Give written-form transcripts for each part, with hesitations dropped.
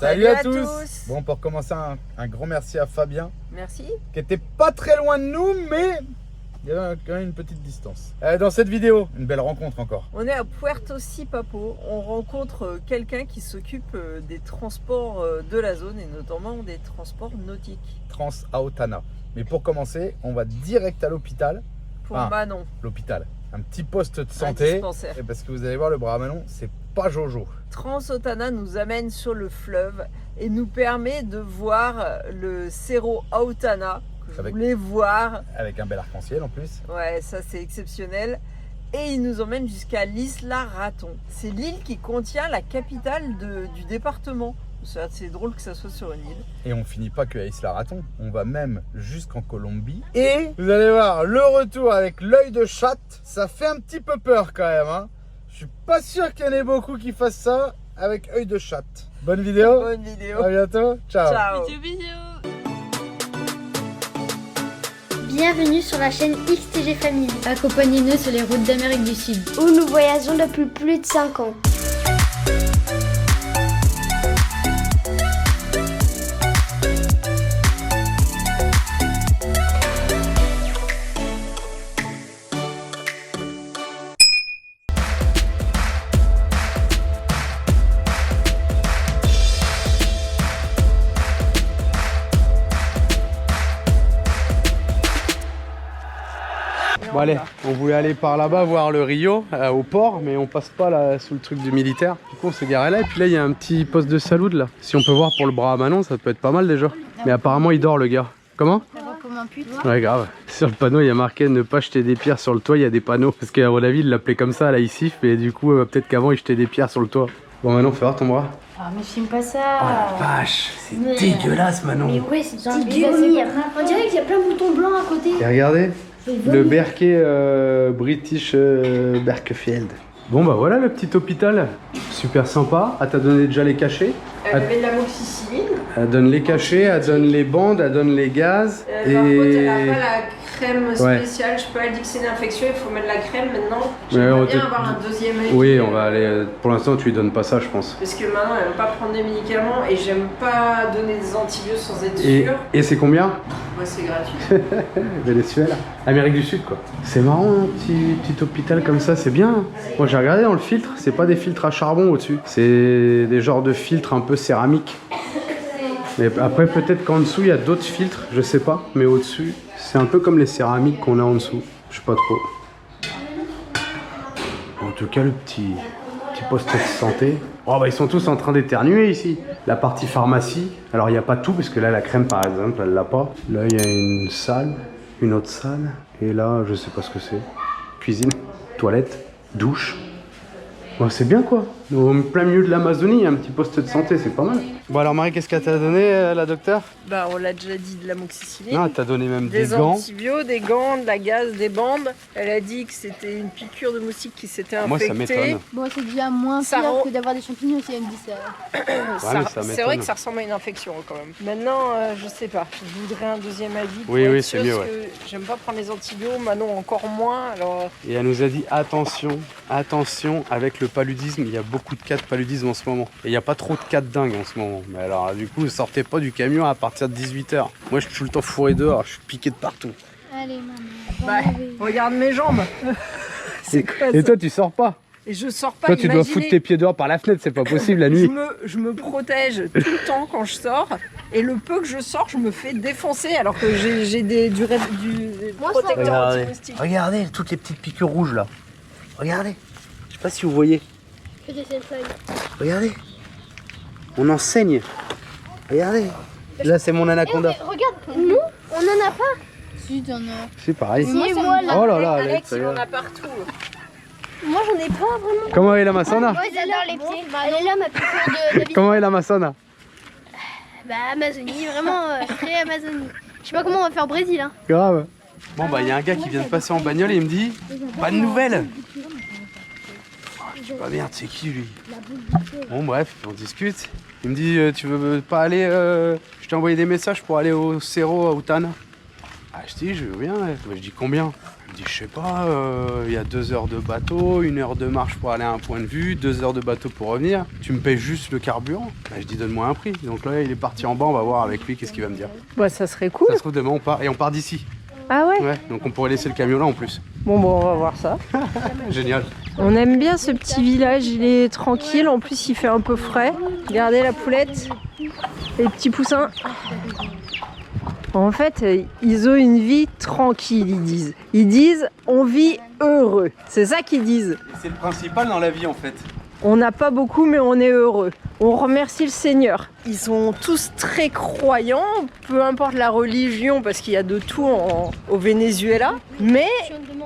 Salut à tous. Bon, pour commencer, un grand merci à Fabien. Merci. Qui était pas très loin de nous, mais il y avait quand même une petite distance. Dans cette vidéo, une belle rencontre encore. On est à Puerto Sipapo. On rencontre quelqu'un qui s'occupe des transports de la zone et notamment des transports nautiques. Trans-Autana. Mais pour commencer, on va direct à l'hôpital. Pour Manon. L'hôpital. Un petit poste de santé. Et parce que vous allez voir, le bras à Manon, c'est pas Jojo. Trans-Autana nous amène sur le fleuve et nous permet de voir le Cerro Autana que je voulais voir. Avec un bel arc-en-ciel en plus. Ouais, ça c'est exceptionnel. Et il nous emmène jusqu'à l'Isla Raton. C'est l'île qui contient la capitale du département. C'est drôle que ça soit sur une île. Et on finit pas que à Isla Raton, on va même jusqu'en Colombie. Et vous allez voir, le retour avec l'œil de chatte, ça fait un petit peu peur quand même. Hein. Je suis pas sûr qu'il y en ait beaucoup qui fassent ça avec œil de chatte. Bonne vidéo. Bonne vidéo. À bientôt. Ciao. Ciao. Bisous, bisous. Bienvenue sur la chaîne XTG Family. Accompagnez-nous sur les routes d'Amérique du Sud, Où nous voyageons depuis plus de 5 ans. Bon allez, on voulait aller par là-bas voir le Rio, au port, mais on passe pas là sous le truc du militaire. Du coup on s'est garé là et puis là il y a un petit poste de salut là. Si on peut voir pour le bras à Manon, ça peut être pas mal déjà. Mais apparemment il dort le gars. Comment? Comme un pute. Ouais grave. Sur le panneau il y a marqué ne pas jeter des pierres sur le toit, il y a des panneaux. Parce qu'à mon avis il l'appelait comme ça là ici, mais du coup peut-être qu'avant il jetait des pierres sur le toit. Bon Manon fais voir ton bras. Ah mais filme pas ça. Oh la vache, c'est dégueulasse Manon. Mais ouais c'est dégueulasse. On dirait qu'il y a plein de boutons blancs à côté. Et regardez. Le Berkey British Berkefield. Bon bah voilà le petit hôpital, super sympa. Elle t'a donné déjà les cachets. Elle met de l'amoxicilline. Elle donne les cachets, elle donne les bandes, elle donne les gaz. Par contre elle n'a pas la crème spéciale. Je peux elle dit que c'est une infection, il faut mettre la crème maintenant. J'aimerais bien avoir un deuxième œil. Oui on va aller, pour l'instant tu lui donnes pas ça je pense. Parce que maintenant elle n'aime pas prendre des médicaments et j'aime pas donner des antibiotiques sans être sûre. Et c'est combien? Ouais c'est gratuit. Venezuela, Amérique du Sud quoi. C'est marrant un petit hôpital comme ça, c'est bien. Moi j'ai regardé dans le filtre, c'est pas des filtres à charbon au-dessus. C'est des genres de filtres un peu céramiques. Mais après peut-être qu'en dessous il y a d'autres filtres, je sais pas. Mais au-dessus, c'est un peu comme les céramiques qu'on a en dessous. Je sais pas trop. En tout cas le petit poste de santé. Oh bah ils sont tous en train d'éternuer ici. La partie pharmacie, alors il n'y a pas tout parce que là la crème par exemple elle l'a pas. Là il y a une salle, une autre salle. Et là je sais pas ce que c'est. Cuisine, toilette, douche. Bon, c'est bien quoi. Au plein milieu de l'Amazonie, il y a un petit poste de santé, c'est pas mal. Bon alors Marie, qu'est-ce qu'elle t'a donné la docteure? Bah on l'a déjà dit, de l'amoxicilline. Non, elle t'a donné même des des gants. antibiotiques, des gants, de la gaz, des bandes. Elle a dit que c'était une piqûre de moustique qui s'était infectée. Moi ça m'étonne. Bon c'est déjà moins Ça pire rend- que d'avoir des champignons si elle me dit ça. mais ça C'est m'étonne. vrai que ça ressemble à une infection quand même. Maintenant, je sais pas. Je voudrais un deuxième avis. pour Oui, être oui, sûre, c'est mieux, parce que j'aime pas prendre les antibiotiques, Manon encore moins. Alors, Et elle nous a dit attention, attention avec le paludisme, il y a beaucoup de cas de paludisme en ce moment. Et il n'y a pas trop de cas de dingue en ce moment. Mais alors du coup, sortez pas du camion à partir de 18h. Moi je suis tout le temps fourré dehors, je suis piqué de partout. Allez maman. bah, regarde mes jambes. C'est quoi Et ça? toi tu sors pas? Et je sors pas. Toi tu dois imaginez, foutre tes pieds dehors par la fenêtre, c'est pas possible la nuit. je me protège tout le temps quand je sors. Et le peu que je sors, je me fais défoncer alors que j'ai du protecteur anti-moustique. Regardez toutes les petites piqûres rouges là. Regardez. Je sais pas si vous voyez. Que j'ai cette feuille. Regardez. On en saigne. Regardez. Là c'est mon anaconda. Regarde, nous on en a pas. Si t'en as. C'est pareil. Si moi là. Oh là là, Alex, il en Alex. a partout. Moi j'en ai pas vraiment. Comment est l'Amazona? Moi j'adore les pieds. Elle est là ma piqûre de la vie. Comment est l'Amazona? Bah Amazonie, vraiment très Amazonie. Je sais pas comment on va faire au Brésil hein. Grave. Bon bah il y a un gars qui vient de passer en bagnole et il me dit pas de nouvelles. Je sais pas merde, c'est qui lui? Bon bref, on discute. Il me dit tu veux pas aller je t'ai envoyé des messages pour aller au Cerro Autana. Ah, je dis, je veux bien. Je dis combien? Je dis, je sais pas, il y a 2 heures de bateau, 1 heure de marche pour aller à un point de vue, 2 heures de bateau pour revenir. Tu me payes juste le carburant? Bah, je dis, donne-moi un prix. Donc là, il est parti en bas, on va voir avec lui qu'est-ce qu'il va me dire. Bah, ça serait cool. Ça se trouve, demain, on part, et on part d'ici. Ah ouais? Ouais, donc on pourrait laisser le camion là en plus. Bon, on va voir ça. Génial. On aime bien ce petit village, il est tranquille, en plus il fait un peu frais. Regardez la poulette, les petits poussins. En fait, ils ont une vie tranquille, ils disent. Ils disent, on vit heureux. C'est ça qu'ils disent. C'est le principal dans la vie en fait. On n'a pas beaucoup, mais on est heureux. On remercie le Seigneur. Ils sont tous très croyants, peu importe la religion, parce qu'il y a de tout au Venezuela. Mais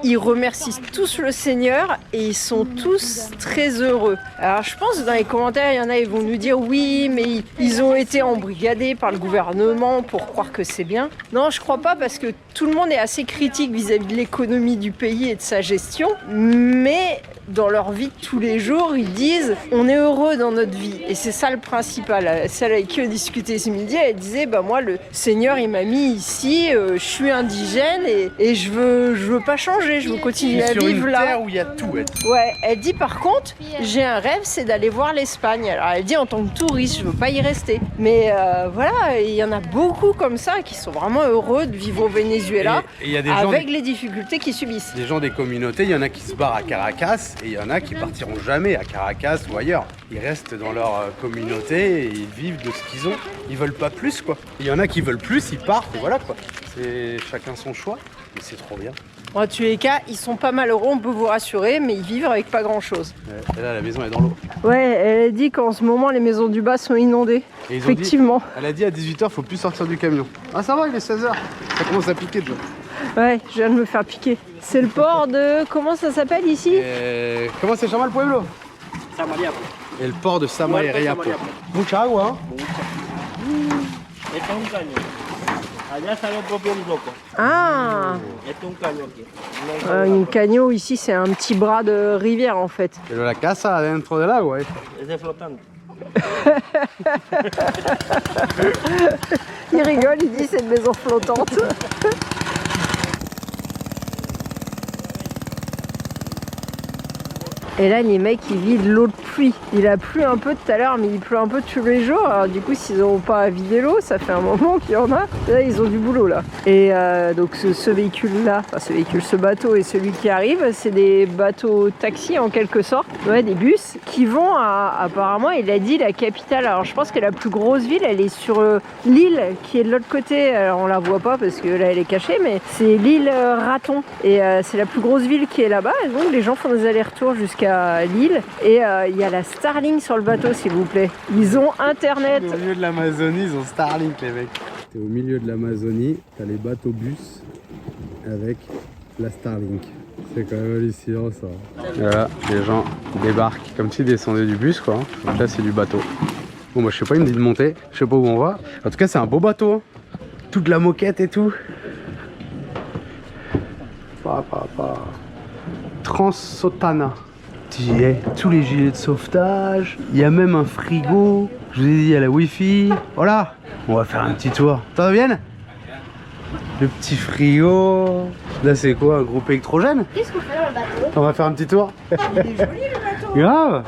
ils remercient tous le Seigneur et ils sont tous très heureux. Alors je pense que dans les commentaires, il y en a qui vont nous dire oui, mais ils ont été embrigadés par le gouvernement pour croire que c'est bien. Non, je crois pas, parce que tout le monde est assez critique vis-à-vis de l'économie du pays et de sa gestion. Mais dans leur vie de tous les jours, ils disent on est heureux dans notre vie. Et c'est ça le principal. Celle avec qui on discutait ce midi, elle disait bah moi le Seigneur il m'a mis ici, je suis indigène et je veux pas changer, je veux continuer à vivre là. Sur une terre où il y a tout. Ouais, elle dit par contre j'ai un rêve, c'est d'aller voir l'Espagne. Alors elle dit en tant que touriste, je veux pas y rester. Mais voilà, il y en a beaucoup comme ça qui sont vraiment heureux de vivre au Venezuela et y a des avec gens les difficultés qu'ils subissent. Des gens des communautés, il y en a qui se barrent à Caracas et il y en a qui partiront jamais à Caracas ou ailleurs. Ils restent dans leur communauté et ils vivent de ce qu'ils ont. Ils veulent pas plus quoi. Il y en a qui veulent plus, ils partent et voilà quoi. C'est chacun son choix, mais c'est trop bien. En tous les cas, ils sont pas malheureux, on peut vous rassurer, mais ils vivent avec pas grand chose. Et là, la maison est dans l'eau. Ouais, elle a dit qu'en ce moment, les maisons du bas sont inondées. Et ils ont effectivement. Elle a dit à 18h, faut plus sortir du camion. Ah ça va, il est 16h. Ça commence à piquer déjà. Ouais, je viens de me faire piquer. C'est le port de... Comment ça s'appelle ici? Comment se llama el pueblo? Samariapo. Et le port de Samariapo. Mucha agua. Este es un caño. Allá sale el propio loco. Ah, Este es un caño aquí. un canot ici, c'est un petit bras de rivière en fait. Pero la casa dentro del agua. Ese es flotante. Il rigole, il dit c'est une maison flottante. Et là, les mecs, ils vident l'eau de pluie. Il a plu un peu tout à l'heure, mais il pleut un peu tous les jours. Alors du coup, s'ils n'ont pas à vider l'eau, ça fait un moment qu'il y en a. Et là, ils ont du boulot, là. Et donc, ce véhicule-là, enfin, ce bateau et celui qui arrive, c'est des bateaux taxis, en quelque sorte. Ouais, des bus qui vont à, apparemment, il a dit, la capitale. Alors, je pense que la plus grosse ville, elle est sur l'île qui est de l'autre côté. Alors, on la voit pas parce que là, elle est cachée, mais c'est l'île Raton. Et c'est la plus grosse ville qui est là-bas. Et donc, les gens font des allers-retours jusqu'à l'île et il y a la Starlink sur le bateau s'il vous plaît. Ils ont internet. Au milieu de l'Amazonie, ils ont Starlink les mecs. T'es au milieu de l'Amazonie, t'as les bateaux bus avec la Starlink. C'est quand même hallucinant ça. Voilà, les gens débarquent comme s'ils descendaient du bus quoi. Donc là c'est du bateau. Bon moi je sais pas, il me dit de monter, je sais pas où on va. En tout cas c'est un beau bateau. Hein. Toute la moquette et tout. Transotana. Il y a tous les gilets de sauvetage, il y a même un frigo, je vous ai dit il y a la wifi, voilà, on va faire un petit tour, ça va bien? Le petit frigo, là c'est quoi, un groupe électrogène? Qu'est-ce qu'on fait dans le bateau? On va faire un petit tour. Il est joli le bateau. Grave,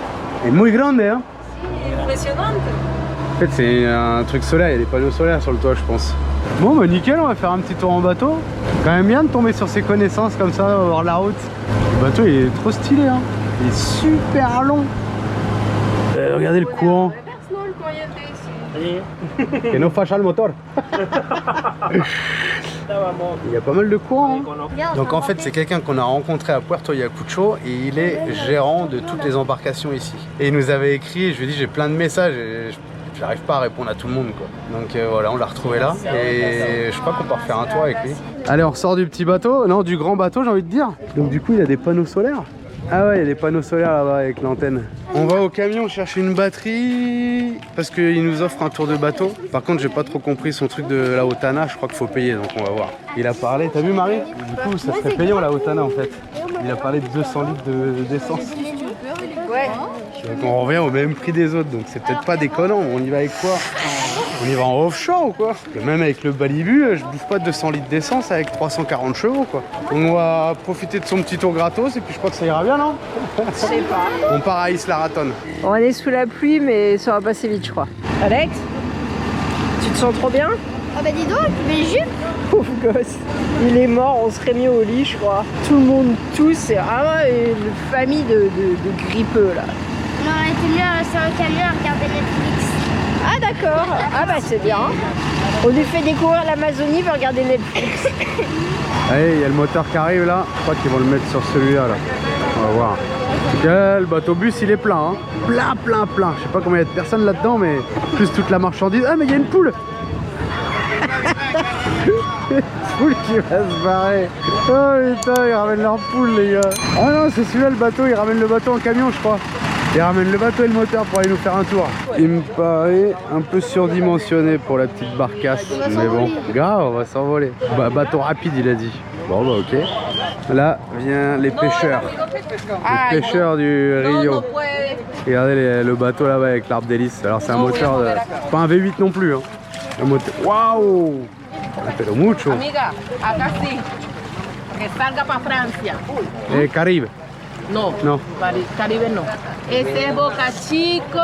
et muy grande hein. C'est impressionnant. En fait c'est un truc solaire, il y a des panneaux solaires sur le toit je pense. Bon bah nickel, on va faire un petit tour en bateau. Quand même bien de tomber sur ses connaissances comme ça, hors la route. Le bateau il est trop stylé hein. Il est super long. Regardez le courant. Que no fâche le moteur. Il y a pas mal de courant. Hein. Donc en fait c'est quelqu'un qu'on a rencontré à Puerto Ayacucho et il est gérant de toutes les embarcations ici. Et il nous avait écrit, je lui ai dit j'ai plein de messages et j'arrive pas à répondre à tout le monde quoi. Donc voilà, on l'a retrouvé là et je crois qu'on peut refaire un tour avec lui. Allez, on ressort du petit bateau, non du grand bateau j'ai envie de dire. Donc du coup il a des panneaux solaires. Ah ouais, il y a des panneaux solaires là-bas avec l'antenne. On va au camion chercher une batterie parce qu'il nous offre un tour de bateau. Par contre, j'ai pas trop compris son truc de la Otana, je crois qu'il faut payer, donc on va voir. Il a parlé, t'as vu Marie? Du coup, ça serait payant la Otana en fait. Il a parlé de 200 litres d'essence. Ouais. Donc on revient au même prix des autres, donc c'est peut-être pas déconnant. On y va avec quoi? On y va en offshore ou quoi? Parce que même avec le Balibu, je bouffe pas 200 litres d'essence avec 340 chevaux quoi. On va profiter de son petit tour gratos et puis je crois que ça ira bien, non? Je sais pas. On part à Isla Raton. On est sous la pluie, mais ça va passer vite, je crois. Alex, tu te sens trop bien? Ah bah dis donc, mais jupe. Pauvre gosse. Il est mort, on serait mis au lit, je crois. Tout le monde tousse, c'est vraiment une famille de grippeux là. On aurait été mieux sur un camion à regarder Netflix. Ah d'accord, ah bah c'est bien. On lui fait découvrir l'Amazonie, va regarder Netflix. Allez, il y a le moteur qui arrive là. Je crois qu'ils vont le mettre sur celui-là. Là. On va voir. En tout cas, le bateau-bus il est plein. Hein. Plein. Je sais pas combien il y a de personnes là-dedans, mais plus toute la marchandise. Ah, mais il y a une poule. Poule qui va se barrer. Oh putain, ils ramènent leur poule, les gars. Ah non, c'est celui-là le bateau. Ils ramènent le bateau en camion, je crois. Ils ramènent le bateau et le moteur pour aller nous faire un tour. Il me paraît un peu surdimensionné pour la petite barcasse. Mais bon, grave, on va s'envoler. Bah, bateau rapide, il a dit. Bon, bah ok. Là viennent les pêcheurs. Les pêcheurs du Rio. Regardez le bateau là-bas avec l'arbre d'hélice. Alors c'est un moteur, pas un V8 non plus. Hein. Un moteur. Waouh! Pero mucho. Amiga, acá sí. Que salga para Francia. Caribe. No, No. Caribe no. Este es Boca Chico,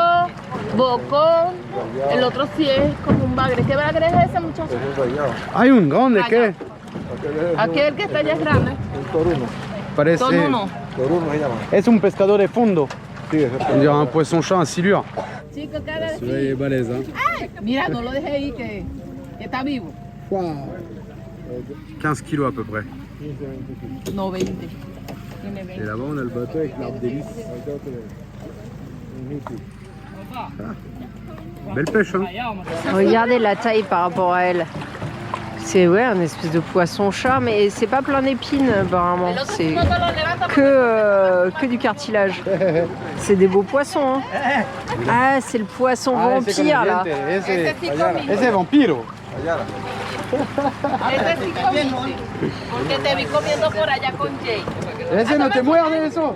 Bocón. El otro sí es como un bagre. ¿Qué bagre es ese, muchacho? Hay un grande, ¿qué? Aquel que está allá es grande. Parece. Tonuno. Es un pescador de fondo. On dirait un poisson-chat, un silure. Chico, cara de Celui-là, il est balèze. Hein. Mira, no lo dejé ahí que está vivo. 15 kilos à peu près. No, 20. Tiene 20. Et là-bas, on a le bateau avec l'arbre d'hélice. Ah. Belle pêche, hein? Regardez la taille par rapport à elle. C'est ouais, un espèce de poisson-chat, mais c'est pas plein d'épines apparemment. C'est que du cartilage. C'est des beaux poissons. Hein. Ah, c'est le poisson vampire là. Ese es vampiro. Este sí comiste. Porque te vi comiendo por allá con Jay. Ese no te muerde eso.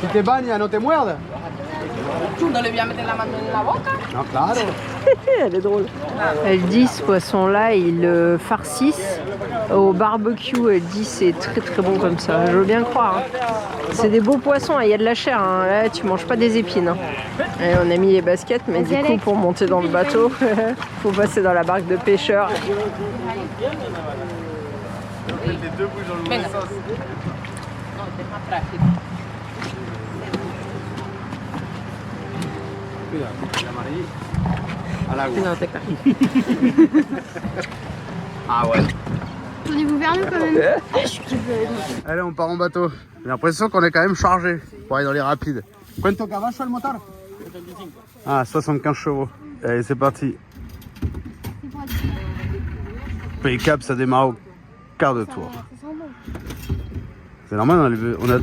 Si te baña, no te muerde. ¿Tú no le voy a meter la mano en la boca? Non, claro. Elle est drôle. Elle dit ce poisson-là, ils le farcissent au barbecue. Elle dit c'est très très bon comme ça. Je veux bien croire. Hein. C'est des beaux poissons, il y a de la chair. Hein. Là, tu manges pas des épines. Hein. Et on a mis les baskets, mais du coup, pour monter dans le bateau, faut passer dans la barque de pêcheurs. Venga. No, este es más práctico. No te caes. Ah ouais. Tournez-vous vers nous quand même. Je suis Allez, on part en bateau. J'ai l'impression qu'on est quand même chargé pour aller dans les rapides. Cuánto caballo el motor? Ah, 75 chevaux. Allez, c'est parti. Pays Cap, ça démarre au quart de tour. C'est normal, on a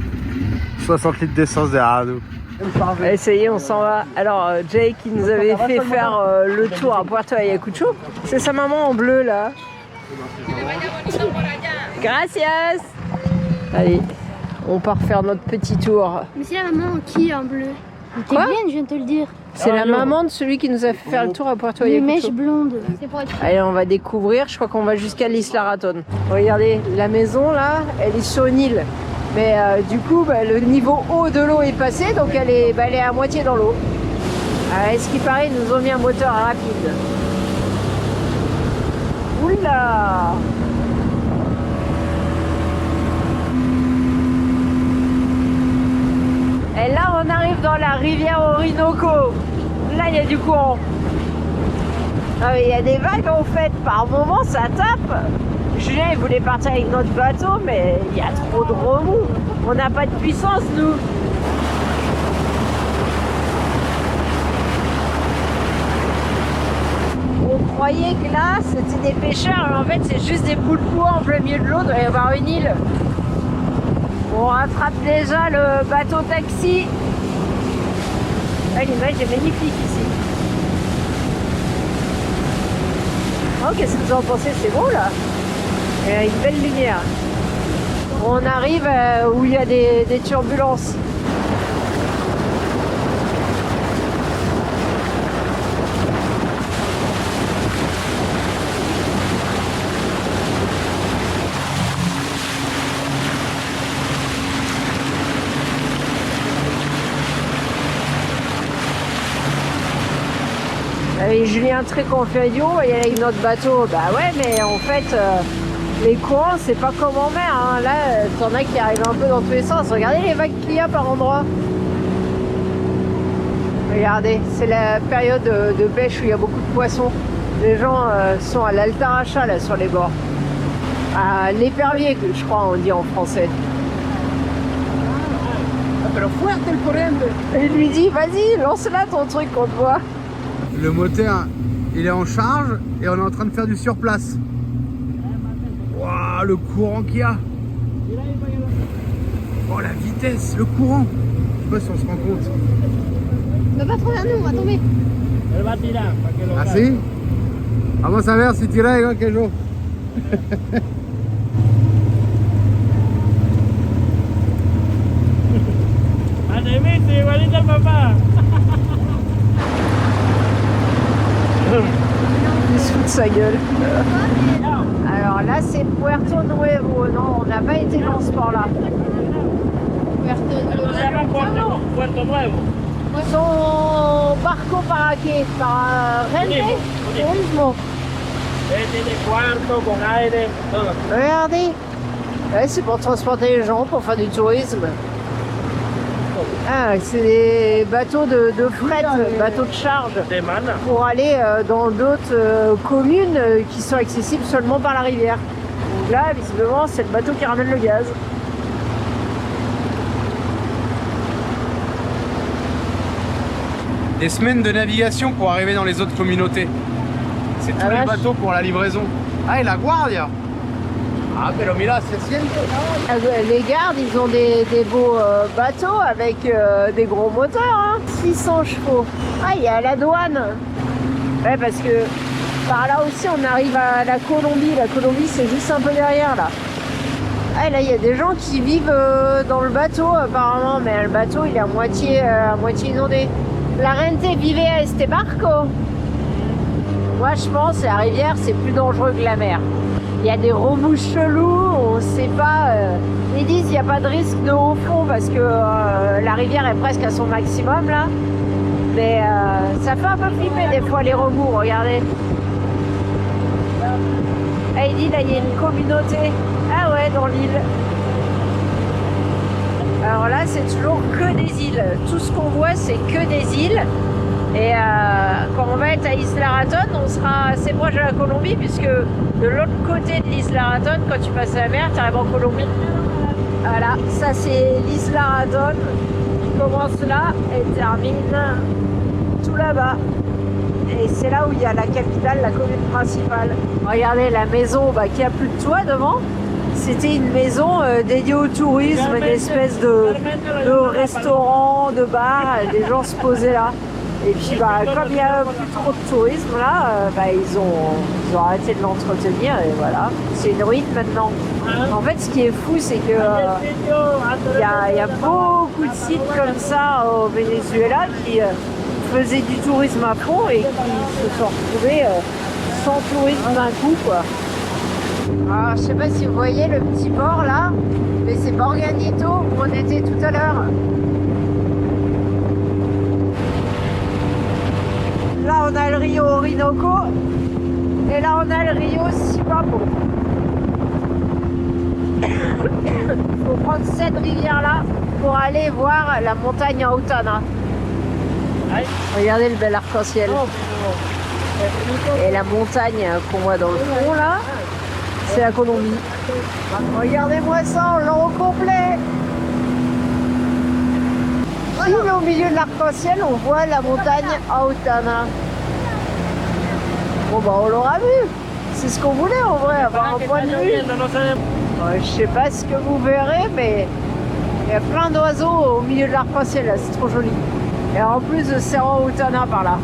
60 litres d'essence derrière nous. Allez, ça y est, on s'en va. Alors, Jay qui nous avait fait faire le tour à Puerto Ayacucho, c'est sa maman en bleu là. Gracias. Allez, on part faire notre petit tour. Mais c'est la maman qui en bleu? T'es Quoi? bien, je viens de te le dire. C'est la maman de celui qui nous a fait faire le tour à Puerto Les Ayacucho. mèches blondes. C'est pour être... Allez, on va découvrir. Je crois qu'on va jusqu'à l'Isla Raton. Regardez, la maison là, elle est sur une île. Mais du coup, le niveau haut de l'eau est passé, donc elle est à moitié dans l'eau. Ce qui paraît, ils nous ont mis un moteur rapide. Oula! Et là, on arrive dans la rivière Orinoco. Là, il y a du courant. Ah, il y a des vagues en fait. Par moment, ça tape. Julien, il voulait partir avec notre bateau, mais il y a trop de remous. On n'a pas de puissance, nous. On croyait que là, c'était des pêcheurs, mais en fait, c'est juste des boules de bois en plein milieu de l'eau. Il doit y avoir une île. On rattrape déjà le bateau taxi. Ah, l'image est magnifique ici. Oh, qu'est-ce que vous en pensez? C'est beau là. Il y a une belle lumière. On arrive où il y a des turbulences. Et Julien Tréconfedio, il y a une autre bateau. Bah ouais, mais en fait, les courants, c'est pas comme en mer. Hein. Là, t'en as qui arrivent un peu dans tous les sens. Regardez les vagues qu'il y a par endroit. Regardez, c'est la période de pêche où il y a beaucoup de poissons. Les gens sont à l'altaracha là sur les bords. À l'épervier, je crois on dit en français. Et il lui dit, vas-y, lance-la ton truc qu'on te voit. Le moteur, il est en charge et on est en train de faire du surplace. Waouh, le courant qu'il y a. Oh, la vitesse, le courant. Je sais pas si on se rend compte. On va pas trop vers nous, on va tomber. Él va a tirar para que lo Ah, agarre. si? Vamos a ver si tira igual que yo. Ademito, igualito al papá. Il se fout de sa gueule. Alors là, c'est Puerto Nuevo. Non, on n'a pas été dans ce port-là. Esto se llama Puerto Nuevo. Son barco para qué? Para rente? Turismo. Tiene cuarto, con aire, todo. Regardez. Ouais, c'est pour transporter les gens, pour faire du tourisme. Ah, c'est des bateaux de fret, bateaux de charge, Semana. pour aller dans d'autres communes qui sont accessibles seulement par la rivière. Donc là, visiblement, c'est le bateau qui ramène le gaz. Des semaines de navigation pour arriver dans les autres communautés. C'est tous Ah, les vache. bateaux pour la livraison. Ah, et la Guardia. Ah, pero mira, se siente. Les gardes, ils ont des beaux bateaux avec des gros moteurs, hein. 600 chevaux. Ah, il y a la douane. Ouais, parce que par là aussi, on arrive à la Colombie. La Colombie, c'est juste un peu derrière, là. Ah, là, il y a des gens qui vivent dans le bateau, apparemment. Mais le bateau, il est à moitié inondé. La Rente vivait à este barco. Moi, je pense que la rivière, c'est plus dangereux que la mer. Il y a des remous chelous, on ne sait pas. Ils disent qu'il n'y a pas de risque de haut fond parce que la rivière est presque à son maximum là. Mais ça fait un peu flipper des fois les remous, regardez. Ah, il dit là il y a une communauté. Ah ouais, dans l'île. Alors là c'est toujours que des îles. Tout ce qu'on voit c'est que des îles. Et quand on va être à Isla Raton, on sera assez proche de la Colombie puisque de l'autre côté de l'Isla Raton, quand tu passes la mer, tu arrives en Colombie. Voilà, ça c'est l'Isla Raton qui commence là et termine tout là-bas. Et c'est là où il y a la capitale, la commune principale. Regardez la maison qui a plus de toit devant. C'était une maison dédiée au tourisme, une espèce de restaurant, de bar. Les gens se posaient là. Et puis comme il n'y a plus trop de tourisme là, ils ont arrêté de l'entretenir et voilà. C'est une ruine maintenant. En fait ce qui est fou c'est que il y a beaucoup de sites comme ça au Venezuela qui faisaient du tourisme à fond et qui se sont retrouvés sans tourisme d'un coup quoi. Alors je sais pas si vous voyez le petit port là, mais c'est Borganito où on était tout à l'heure. Là on a le Rio Orinoco et là on a le Rio Sipapo. Il faut prendre cette rivière là pour aller voir la montagne Autana. Regardez le bel arc-en-ciel. Et la montagne qu'on voit dans le fond là, c'est la Colombie. Regardez-moi ça, on l'a au complet. Pile au milieu de l'arc-en-ciel, on voit la montagne Autana. Bon on l'aura vu. C'est ce qu'on voulait en vrai, avoir un point de vue. Je sais pas ce que vous verrez, mais il y a plein d'oiseaux au milieu de l'arc-en-ciel là, c'est trop joli. Et en plus de Cerro Autana par là.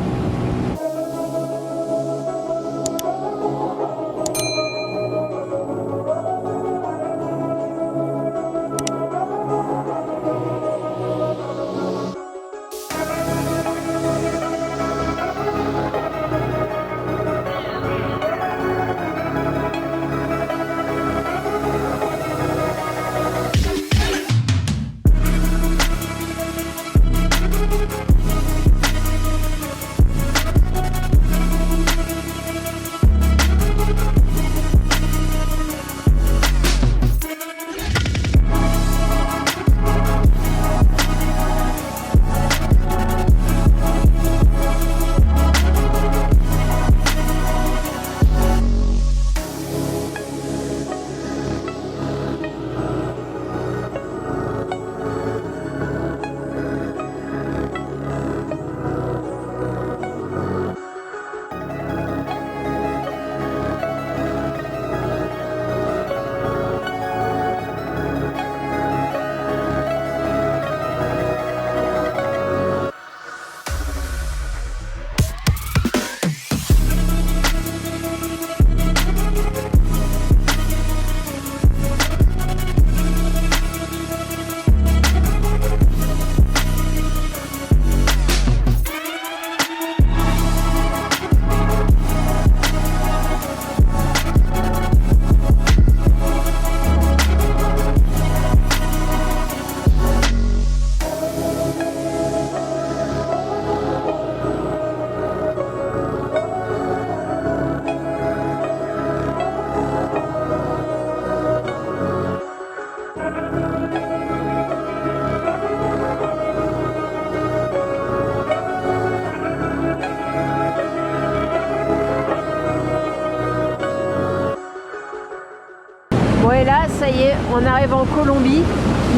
et là, ça y est, on arrive en Colombie.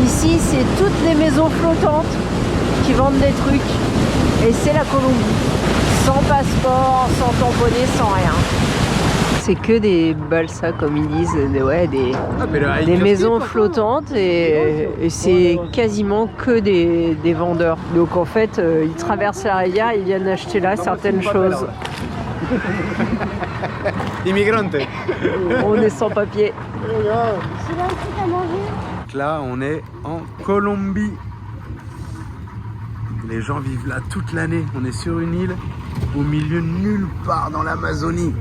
Ici, c'est toutes les maisons flottantes qui vendent des trucs. Et c'est la Colombie. Sans passeport, sans tamponner, sans rien. C'est que des balsas, comme ils disent, des maisons flottantes et c'est quasiment que des vendeurs. Donc en fait, ils traversent la rivière, ils viennent acheter là certaines choses. Immigrante. On est sans papier. Là, on est en Colombie. Les gens vivent là toute l'année. On est sur une île au milieu de nulle part dans l'Amazonie.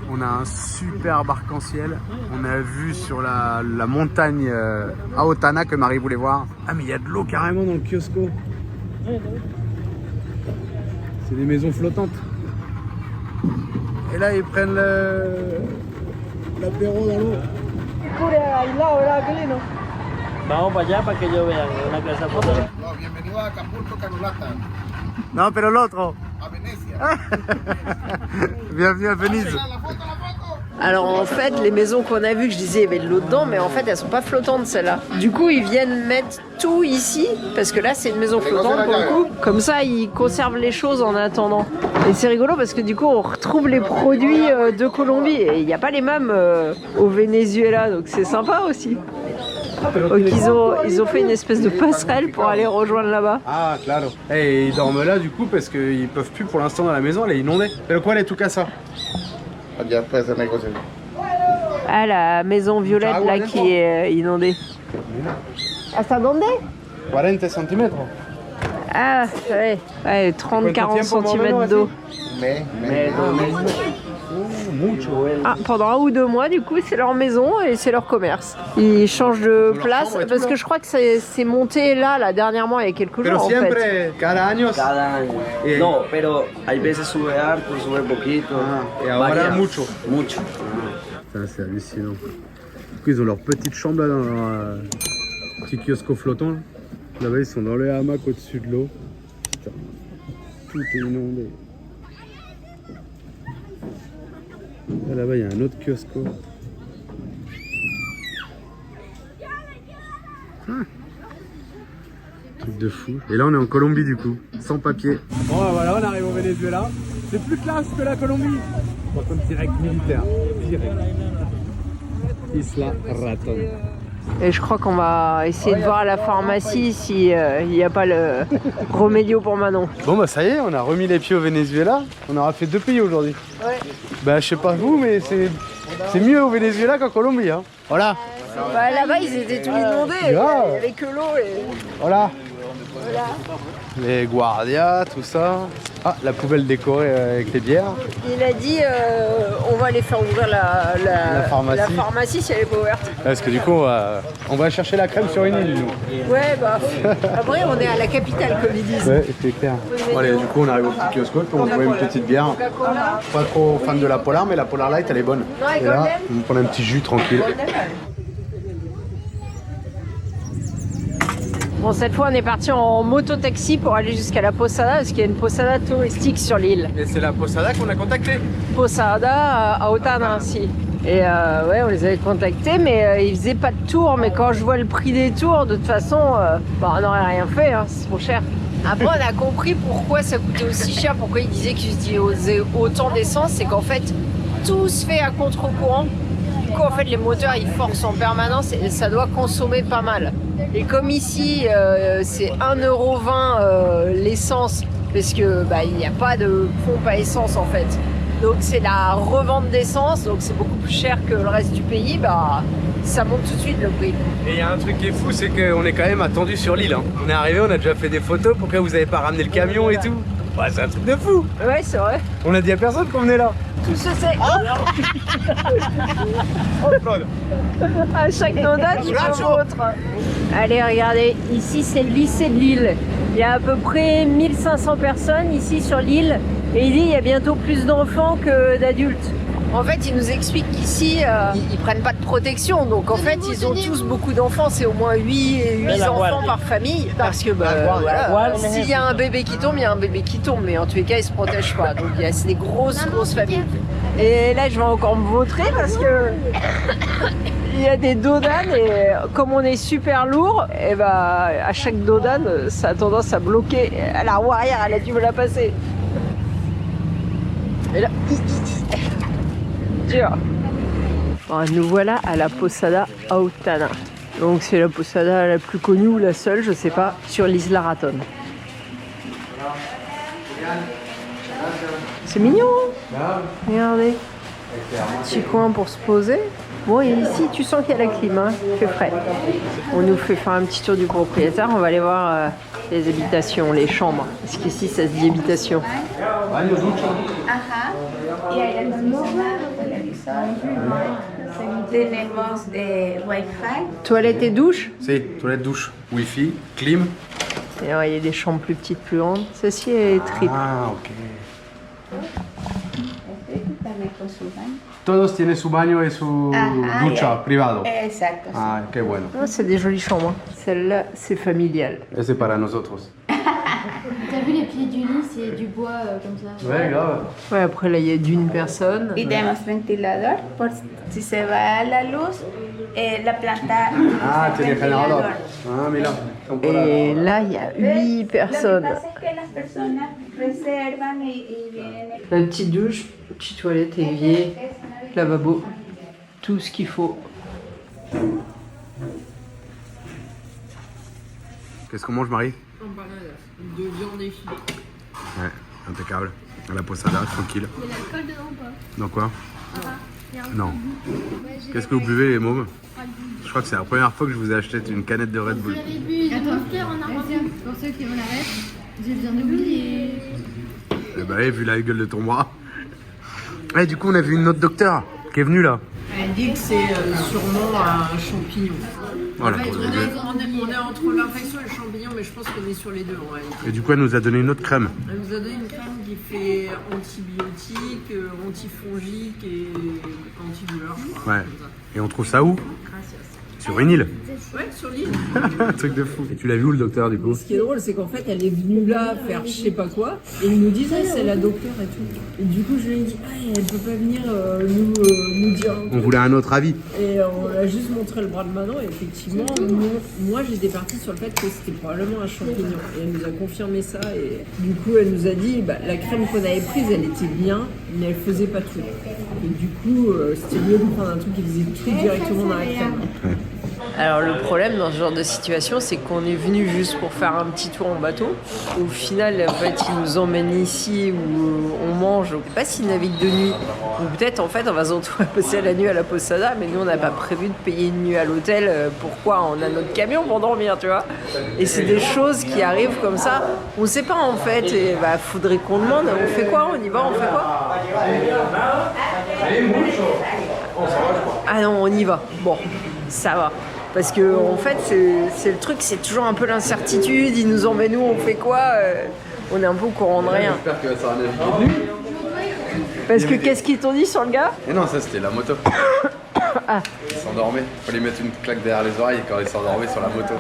On a un super arc-en-ciel. On a vu sur la montagne Aotana que Marie voulait voir. Ah mais il y a de l'eau carrément dans le kiosco. C'est des maisons flottantes. Et là ils prennent l'apéro dans l'eau. Vamos para allá para que ellos vean una clase de fotos. No, bienvenido a Acapulco, Canolata. Non, pero l'autre. A Venecia. Bienvenue à Venise. La foto, la foto. Alors en fait, les maisons qu'on a vues, que je disais, il y avait de l'eau dedans, mais en fait, elles sont pas flottantes celles-là. Du coup, ils viennent mettre tout ici, parce que là, c'est une maison flottante pour le coup. Comme ça, ils conservent les choses en attendant. Et c'est rigolo parce que du coup, on retrouve les produits de Colombie et il n'y a pas les mêmes au Venezuela, donc c'est sympa aussi. Donc ils ont fait une espèce de passerelle pour aller rejoindre là-bas. Ah, claro. Et ils dorment là du coup parce qu'ils peuvent plus pour l'instant dans la maison, elle est inondée. Pero cuál es tu casa? Ya puede ser negocio. Ah, la maison violette là qui est inondée. ¿Hasta dónde? 40 centimètres. Ah, ouais 30-40 cm d'eau. Ah, pendant 1 ou 2 mois, du coup, c'est leur maison et c'est leur commerce. Ils changent de place parce que je crois que c'est monté là, dernièrement, il y a quelques jours. En fait. Cada año. Cada año. No, pero hay veces sube harto, sube poquito. Et ahora Varía mucho. Mucho. Putain, c'est hallucinant. Du coup, ils ont leur petite chambre là dans leur petit kiosco flottant. Là-bas, ils sont dans le hamac au-dessus de l'eau. Putain, tout est inondé. Là-bas, il y a un autre kiosco. Truc de fou. Et là, on est en Colombie du coup, sans papier. Bon, voilà, on arrive au Venezuela. C'est plus classe que la Colombie. Par contre, direct militaire. Direct. Isla Raton. Et je crois qu'on va essayer de voir à la pharmacie s'il n'y a pas le remédio pour Manon. Bon bah ça y est, on a remis les pieds au Venezuela. On aura fait 2 pays aujourd'hui. Ouais. Bah je sais pas vous, mais c'est mieux au Venezuela qu'en Colombie. Hein. Voilà. Bah, là-bas, ils étaient tous inondés. Il n'y avait que l'eau. Et... Voilà. Les guardias, tout ça. Ah, la poubelle décorée avec les bières. Il a dit on va aller faire ouvrir la pharmacie si elle n'est pas ouverte. Parce que du coup, on va chercher la crème sur une île, nous. Ouais, bah après, on est à la capitale, comme ils disent. Ouais, c'est clair. Bon, allez, du coup, on arrive au petit kiosque, on voit une petite bière. Pas trop fan de la Polar, mais la Polar Light, elle est bonne. Et là, on va prendre un petit jus tranquille. Bon, cette fois, on est parti en moto-taxi pour aller jusqu'à la Posada, parce qu'il y a une Posada touristique sur l'île. Et c'est la Posada qu'on a contactée. Posada à Otana, ainsi. Et ouais, on les avait contactés, mais ils faisaient pas de tour. Mais quand je vois le prix des tours, de toute façon, bah, on n'aurait rien fait, hein, c'est trop cher. Après, on a compris pourquoi ça coûtait aussi cher, pourquoi ils disaient qu'ils utilisaient autant d'essence, c'est qu'en fait, tout se fait à contre-courant. Du coup, en fait, les moteurs, ils forcent en permanence et ça doit consommer pas mal. Et comme ici, c'est 1,20 € l'essence, parce que bah, il n'y a pas de pompe à essence en fait. Donc c'est la revente d'essence, donc c'est beaucoup plus cher que le reste du pays, bah ça monte tout de suite le prix. Et il y a un truc qui est fou, c'est qu'on est quand même attendu sur l'île. Hein. On est arrivé, on a déjà fait des photos, pourquoi vous avez pas ramené le camion et tout? Ouais, c'est un truc de fou. Ouais, c'est vrai. On a dit à personne qu'on venait là. Tout se sait. À chaque nodage, je autre. Allez, regardez, ici c'est le lycée de l'île. Il y a à peu près 1500 personnes ici sur l'île. Et il dit qu'il y a bientôt plus d'enfants que d'adultes. En fait, ils nous expliquent qu'ici, ils prennent pas de protection. Donc, en fait, ils ont tous beaucoup d'enfants. C'est au moins 8 enfants par famille. Parce que, voilà, s'il y a un bébé qui tombe, il y a un bébé qui tombe. Mais en tous les cas, ils se protègent pas. Donc, c'est des grosses familles. Et là, je vais encore me vautrer parce que il y a des dodanes. Et comme on est super lourd, et bah, à chaque dodane, ça a tendance à bloquer. À la roue arrière, elle a du mal à passer. Et là, dur. Bon, nous voilà à la Posada Autana. Donc c'est la posada la plus connue ou la seule, je sais pas, sur l'Isla Raton. C'est mignon, hein? Regardez. Petit coin pour se poser. Bon, et ici, tu sens qu'il y a la clim, hein? Il fait frais. On nous fait faire un petit tour du propriétaire. On va aller voir les habitations, les chambres. Parce qu'ici, ça se dit habitation. Y aire acondicionado, televisor, tenemos de Wi-Fi. Toilette et douche? Si, toilette, douche, wifi, clim. Et alors, il y a des chambres plus petites, plus grandes. Celle-ci est triple. Ah, ok. También con su baño. Todos tienen su baño et su ducha privado. Exacto. Ah, qué bueno. Ah, c'est des jolies chambres. Celle-là, c'est familial. Et c'est para nosotros. T'as vu les pieds du lit, c'est du bois comme ça. Ouais, grave. Ouais, après, là, il y a d'une personne. Y tenemos ventilador por si se va la luz, la planta. Ah, tiene generador. Ah, mira. Et là, il y a 8 personnes. Lo que pasa es que las personas reservan y vienen. La petite douche, petite toilette, évier, lavabo, tout ce qu'il faut. Qu'est-ce qu'on mange, Marie? Empanadas, de viande et filet. Ouais, impeccable. À la posada, tranquille. Il y a l'alcool dedans ou pas? Dans quoi? Non. Qu'est-ce que vous buvez, les mômes? Je crois que c'est la première fois que je vous ai acheté une canette de Red Bull. Vous avez bu des Monster en Argentine? Pour ceux qui ont la rêve, j'ai besoin d'oublier. Eh bah, vu la gueule de ton bras. Et du coup, on a vu une autre docteur qui est venue là. Elle dit que c'est sûrement un champignon. Voilà. En fait, on est entre l'infection et le champignon, mais je pense qu'on est sur les deux en réalité. Et du coup, elle nous a donné une autre crème. Elle nous a donné une crème qui fait antibiotique, antifongique et antidouleur, je crois. Ouais. Et on trouve ça où? Sur une île. Ouais, sur l'île. Un truc de fou. Et tu l'as vu où le docteur du coup? Ce qui est drôle, c'est qu'en fait, elle est venue là faire je sais pas quoi, et ils nous disent, c'est la docteure et tout. Et du coup, je lui ai dit, elle peut pas venir nous dire. On voulait un autre avis. Et on a juste montré le bras de Manon, et effectivement, moi j'étais partie sur le fait que c'était probablement un champignon. Et elle nous a confirmé ça, et du coup, elle nous a dit, la crème qu'on avait prise, elle était bien, mais elle faisait pas tout. Et du coup, c'était mieux de prendre un truc qui faisait tout directement dans la crème. Alors le problème dans ce genre de situation, c'est qu'on est venu juste pour faire un petit tour en bateau. Au final, en fait, ils nous emmènent ici où on mange. Je ne sais pas s'ils naviguent de nuit. Ou peut-être, en fait, on va se retrouver à passer la nuit à la Posada, mais nous, on n'a pas prévu de payer une nuit à l'hôtel. Pourquoi? On a notre camion pour dormir, tu vois. Et c'est des choses qui arrivent comme ça. On ne sait pas, en fait. Et faudrait qu'on demande. On fait quoi? On y va? On fait quoi? Ah non, on y va. Bon, ça va. Parce que en fait, c'est le truc, c'est toujours un peu l'incertitude. Ils nous emmènent où, on fait quoi? On est un peu au courant de rien. J'espère que ça va naviguer de nuit. Parce que qu'est-ce qu'ils t'ont dit sur le gars? Et non, ça c'était la moto. Ah. Ils s'endormaient. Fallait mettre une claque derrière les oreilles quand ils s'endormaient sur la moto.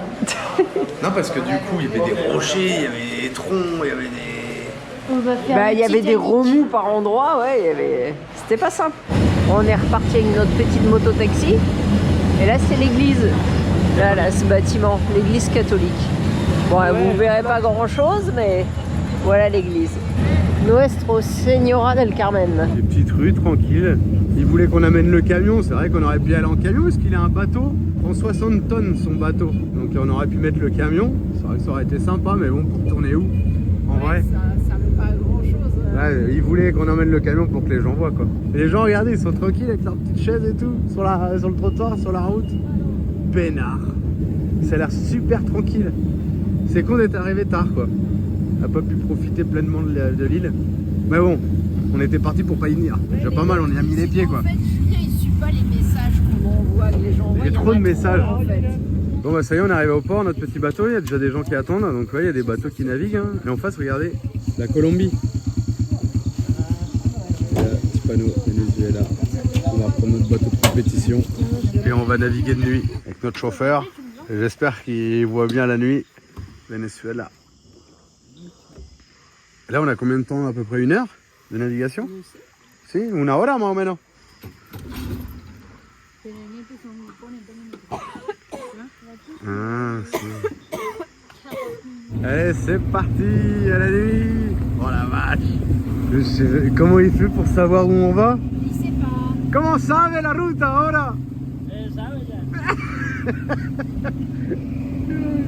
Non, parce que du coup, il y avait des rochers, il y avait des troncs, il y avait des... On va faire Il y avait des remous par endroits, ouais, il y avait... C'était pas simple. On est reparti avec notre petite moto-taxi. Et là, c'est l'église. Là, ce bâtiment, l'église catholique. Bon, vous verrez pas grand-chose, mais voilà l'église. Nuestro Señora del Carmen. Des petites rues tranquilles. Ils voulaient qu'on amène le camion. C'est vrai qu'on aurait pu aller en camion parce qu'il a un bateau en 60 tonnes, son bateau. Donc on aurait pu mettre le camion. C'est vrai que ça aurait été sympa, mais bon, pour tourner où? En vrai Ça veut pas grand-chose. Ouais, ils voulaient qu'on emmène le camion pour que les gens voient quoi. Et les gens, regardez, ils sont tranquilles avec leurs petites chaises et tout, sur le trottoir, sur la route. Peinard. Ça a l'air super tranquille. C'est con d'être arrivé tard quoi. On n'a pas pu profiter pleinement de l'île. Mais bon, on était parti pour pas y venir. Déjà pas mal, on y a mis les pieds quoi. En fait, Julien, il suit pas les messages qu'on envoie, que les gens envoient. Il y a trop de messages. En fait. Bon bah ça y est, on est arrivé au port, notre petit bateau, il y a déjà des gens qui attendent, donc ouais, il y a des bateaux qui naviguent. Hein. Et en face, regardez, la Colombie. panneau Venezuela. On va prendre notre bateau de compétition et on va naviguer de nuit avec notre chauffeur. J'espère qu'il voit bien la nuit. Venezuela. Là, on a combien de temps? À peu près 1 heure de navigation? Si, 1 hora más o menos. Ah, si. Allez, c'est parti à la nuit. Oh la vache. Comment il fait pour savoir où on va? Il sait pas. Comment sabe la route ahora?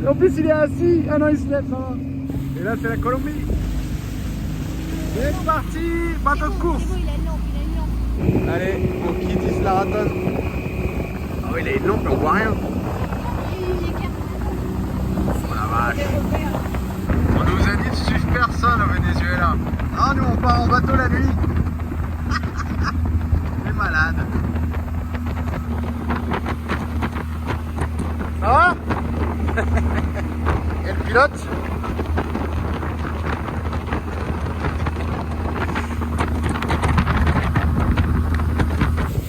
En plus, il est assis. Ah non, il se lève, ça va. Et là, c'est la Colombie. C'est parti, bateau de course. Il a une lampe, Allez, on quitte Isla Raton. Oh, il a une lampe, on voit rien. Oh la vache. On nous a dit de suivre personne au Venezuela. Ah, nous, on part en bateau la nuit. On est malade. Ça va? Et le pilote?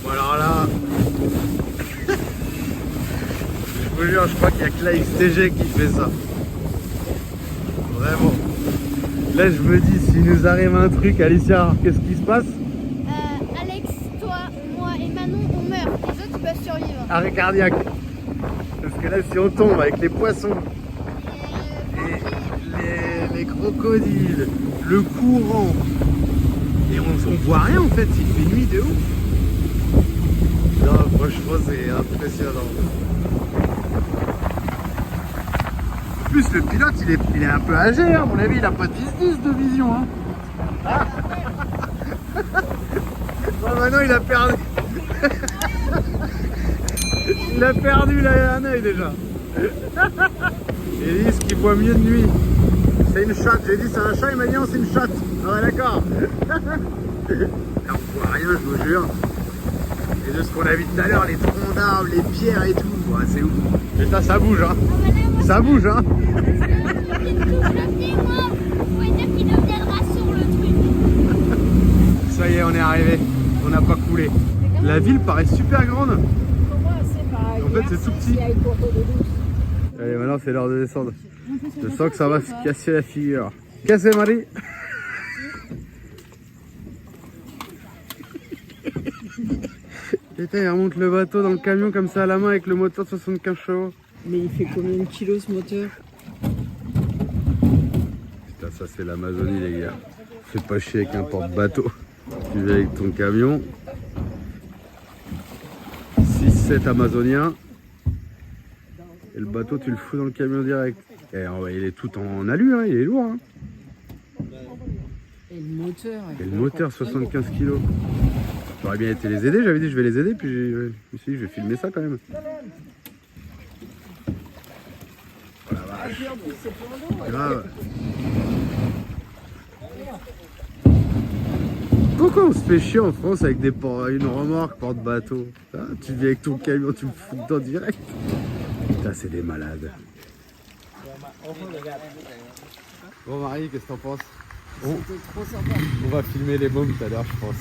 Bon alors là, je vous jure, je crois qu'il n'y a que la XTG qui fait ça. Vraiment. Là je me dis, s'il nous arrive un truc, Alicia, qu'est-ce qui se passe? Alex, toi, moi et Manon, on meurt. Les autres, ils peuvent survivre. Arrêt cardiaque. Parce que là, si on tombe avec les poissons, les crocodiles, le courant, et on voit rien en fait, il fait nuit de ouf. Non, franchement, c'est impressionnant. En plus, le pilote, il est un peu âgé, hein. À mon avis, il a pas 10-10 de vision. Hein. Ah. Bon, maintenant, il a perdu. Il a perdu là, un œil déjà. Il dit ce qu'il voit mieux de nuit. C'est une chatte. J'ai dit c'est un chat, il m'a dit non, c'est une chatte. Ah ouais, d'accord. On voit rien, je vous jure. Et de ce qu'on a vu tout à l'heure, les troncs d'arbres, les pierres et tout, ouais, c'est ouf. Putain, ça bouge, hein. Ça bouge, hein. Ça y est, on est arrivé. On n'a pas coulé. La ville paraît super grande. En fait, c'est tout petit. Allez, maintenant c'est l'heure de descendre. Je sens que ça va se casser la figure. Cassez, Marie. Putain, il remonte le bateau dans le camion comme ça à la main avec le moteur de 75 chevaux. Mais il fait combien de kilos ce moteur? Putain, ça c'est l'Amazonie, les gars. Fais pas chier avec un porte-bateau. Tu viens avec ton camion. 6-7 Amazoniens. Et le bateau, tu le fous dans le camion direct. Et il est tout en alu, hein, il est lourd. Hein. Et le moteur, 75 kg. J'aurais bien été les aider, j'avais dit je vais les aider, puis je me suis dit je vais filmer ça quand même. Oh la vache. Grave. Pourquoi on se fait chier en France avec une remorque porte-bateau? Ah, tu viens avec ton camion, tu me fous dedans direct. Putain, c'est des malades. Bon Marie, qu'est-ce que t'en penses? trop sympa. On va filmer les mômes tout à l'heure, je pense.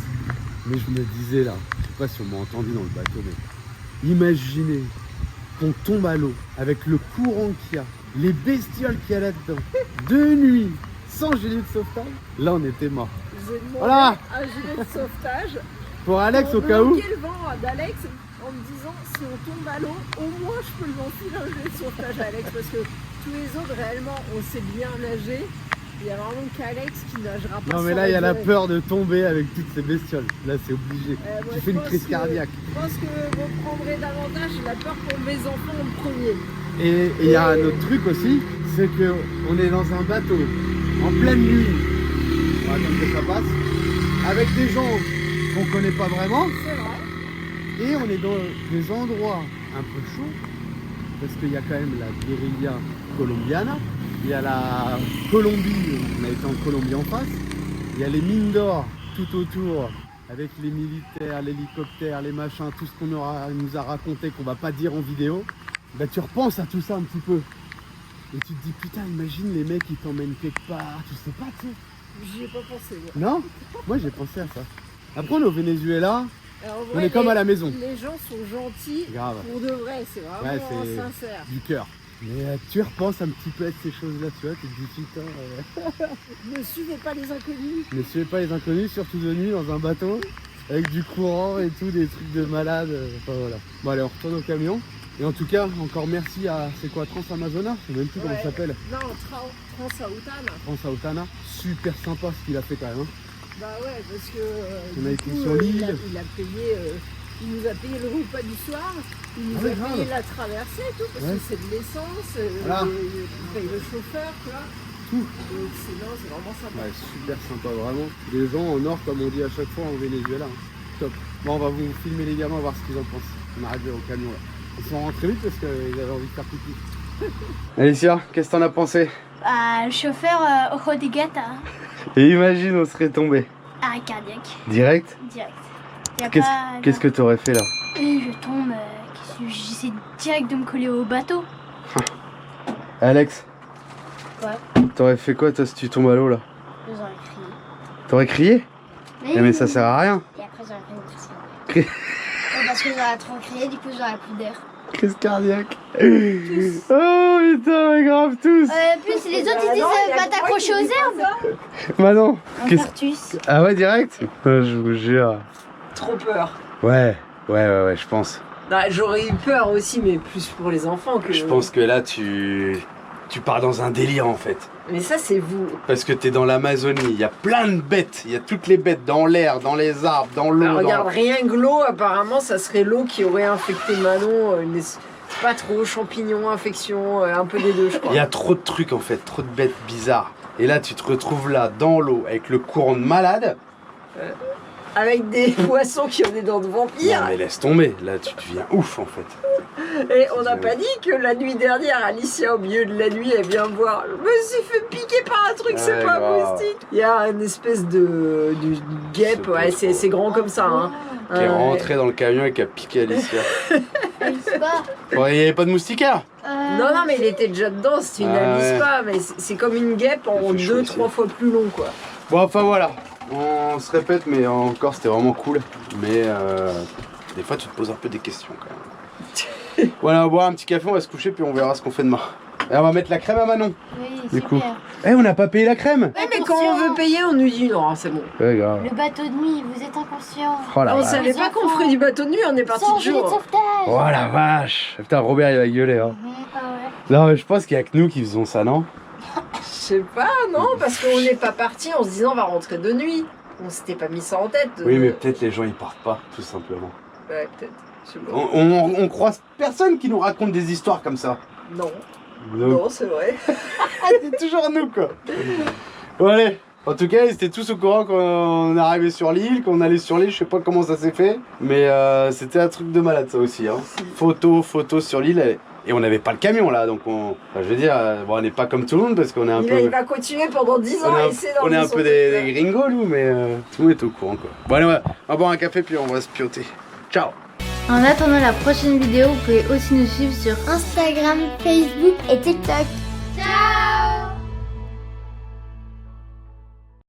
Mais je me disais là, je sais pas si on m'a entendu dans le bateau, mais imaginez qu'on tombe à l'eau avec le courant qu'il y a, les bestioles qu'il y a là-dedans, de nuit, sans gilet de sauvetage. Là, on était morts. J'ai demandé Voilà. un gilet de sauvetage. Pour Alex, au cas où. J'ai le vent d'Alex en me disant si on tombe à l'eau, au moins je peux lui enfiler un gilet de sauvetage à Alex parce que tous les autres réellement on sait bien nager. Il y a vraiment qu'Alex qui nagera pas. Non mais sans là il y a la nager. peur de tomber avec toutes ces bestioles. Là c'est obligé. Moi, Tu je fais une pense crise que- cardiaque. Je pense que vous prendrez davantage la peur pour mes enfants en premier. Et il y a un autre truc aussi, c'est que on est dans un bateau en pleine nuit. On va attendre que ça passe. Avec des gens qu'on connaît pas vraiment. C'est vrai. Et on est dans des endroits un peu chauds. Parce qu'il y a quand même la guérilla colombiana. Il y a la Colombie, on a été en Colombie en face. Il y a les mines d'or tout autour, avec les militaires, l'hélicoptère, les machins, tout ce qu'on nous a raconté, qu'on va pas dire en vidéo. Bah, tu repenses à tout ça un petit peu. Et tu te dis, putain, imagine les mecs qui t'emmènent quelque part, tu sais pas, tu sais. J'y ai pas pensé. Moi. Non? Moi j'ai pensé à ça. Après, on est au Venezuela, Alors, en on vrai, est comme à la maison. Les gens sont gentils Grave. pour de vrai, c'est vraiment Ouais, c'est sincère. du cœur. Mais tu repenses un petit peu à ces choses-là, tu vois, tu te dis putain. Ne suivez pas les inconnus. Ne suivez pas les inconnus, surtout de nuit dans un bateau, avec du courant et tout, des trucs de malade. Enfin voilà. Bon allez, on retourne au camion. Et en tout cas, encore merci à, c'est quoi, Trans-Amazona? Je sais même plus comment ça s'appelle. Non, Trans-Autana. Trans-Autana. Super sympa ce qu'il a fait quand même. Hein. Bah ouais, parce que On a du été coup, sur l'île. il a payé, il nous a payé le repas du soir, il nous Ah ouais, a payé grave. la traversée et tout, parce Ouais. que c'est de l'essence, Voilà. il paye le chauffeur, quoi. Tout. Donc c'est vraiment sympa. Ouais, super sympa, vraiment. Les gens en or, comme on dit à chaque fois en Venezuela. Hein. Top. Bon, on va vous filmer les gamins, voir ce qu'ils en pensent. On arrive au camion là. Ils sont rentrés vite parce qu'ils avaient envie de faire pipi. Alicia, qu'est-ce que t'en as pensé? Le chauffeur Ojo de Gata, Et imagine, on serait tombé. arrêt cardiaque, Direct? direct. Y a pas Qu'est-ce que t'aurais fait là? Et je tombe, j'essaie direct de me coller au bateau. Alex? Ouais. T'aurais fait quoi toi si tu tombes à l'eau là? J'aurais crié. T'aurais crié? Mais ça sert à rien. Et après j'aurais fait une crise. Cri- Parce que j'aurais trop crié, du coup j'aurais plus d'air. Crise cardiaque. Oh putain, mais grave tous. Plus les autres ils disent pas t'accrocher aux herbes. Manon. Infarctus. Ah ouais, direct? Je vous jure. Trop peur. Ouais, je pense. Bah, j'aurais eu peur aussi, mais plus pour les enfants que... Je pense que là, tu pars dans un délire en fait. Mais ça, c'est vous. Parce que t'es dans l'Amazonie, il y a plein de bêtes, il y a toutes les bêtes dans l'air, dans les arbres, dans l'eau. Bah, regarde, rien que l'eau, apparemment, ça serait l'eau qui aurait infecté Manon. Pas trop, champignons, infection, un peu des deux, je crois. Il y a trop de trucs en fait, trop de bêtes bizarres. Et là, tu te retrouves là, dans l'eau, avec le courant de malade. Avec des poissons qui ont des dents de vampire. Non mais laisse tomber, là tu deviens ouf en fait. Et on n'a pas dit que la nuit dernière, Alicia, au milieu de la nuit, elle vient me voir. Je me suis fait piquer par un truc, c'est Ouais, pas un grave. moustique. Il y a une espèce de guêpe, C'est ouais, pas trop. c'est grand comme ça. Hein. Qui est rentré dans le camion et qui a piqué Alicia. Bon, il n'y avait pas de moustiquaire? Non, mais il était déjà dedans, c'est une Ah, avispa, mais c'est comme une guêpe en fait chaud 2-3 fois plus long, quoi. Bon, enfin voilà, on se répète, mais encore c'était vraiment cool. Mais des fois, tu te poses un peu des questions quand même. Voilà, on va boire un petit café, on va se coucher, puis on verra ce qu'on fait demain. Et on va mettre la crème à Manon. Oui, Du coup. super. Eh, on n'a pas payé la crème. Mais quand on veut payer, on nous dit non, c'est bon. Ouais, grave. Le bateau de nuit, vous êtes inconscient. Oh la On vache. savait pas qu'on ferait du bateau de nuit, on est parti Sans de gilet de jour. sauvetage. Oh la vache. Putain, Robert il va gueuler. Hein. Ah ouais. Non, mais je pense qu'il y a que nous qui faisons ça, non? Je sais pas, non, parce qu'on n'est pas parti en se disant on va rentrer de nuit. On s'était pas mis ça en tête. Oui, mais peut-être les gens ils partent pas, tout simplement. Ouais, peut-être. Je sais pas. On croise personne qui nous raconte des histoires comme ça. Non, Donc, non, c'est vrai. c'est toujours nous quoi. Bon allez, en tout cas ils étaient tous au courant quand on est arrivé sur l'île, qu'on allait sur l'île, je sais pas comment ça s'est fait, mais c'était un truc de malade ça aussi. Hein. Photos sur l'île et on n'avait pas le camion là, donc enfin, je veux dire, bon, on n'est pas comme tout le monde parce qu'on est un peu... Il va continuer pendant 10 ans à essayer on est un d'emmener peu son des truc, gringos nous, mais tout le monde est au courant quoi. Bon allez, on va boire un café puis on va se pioter. Ciao. En attendant la prochaine vidéo, vous pouvez aussi nous suivre sur Instagram, Facebook et TikTok. Ciao!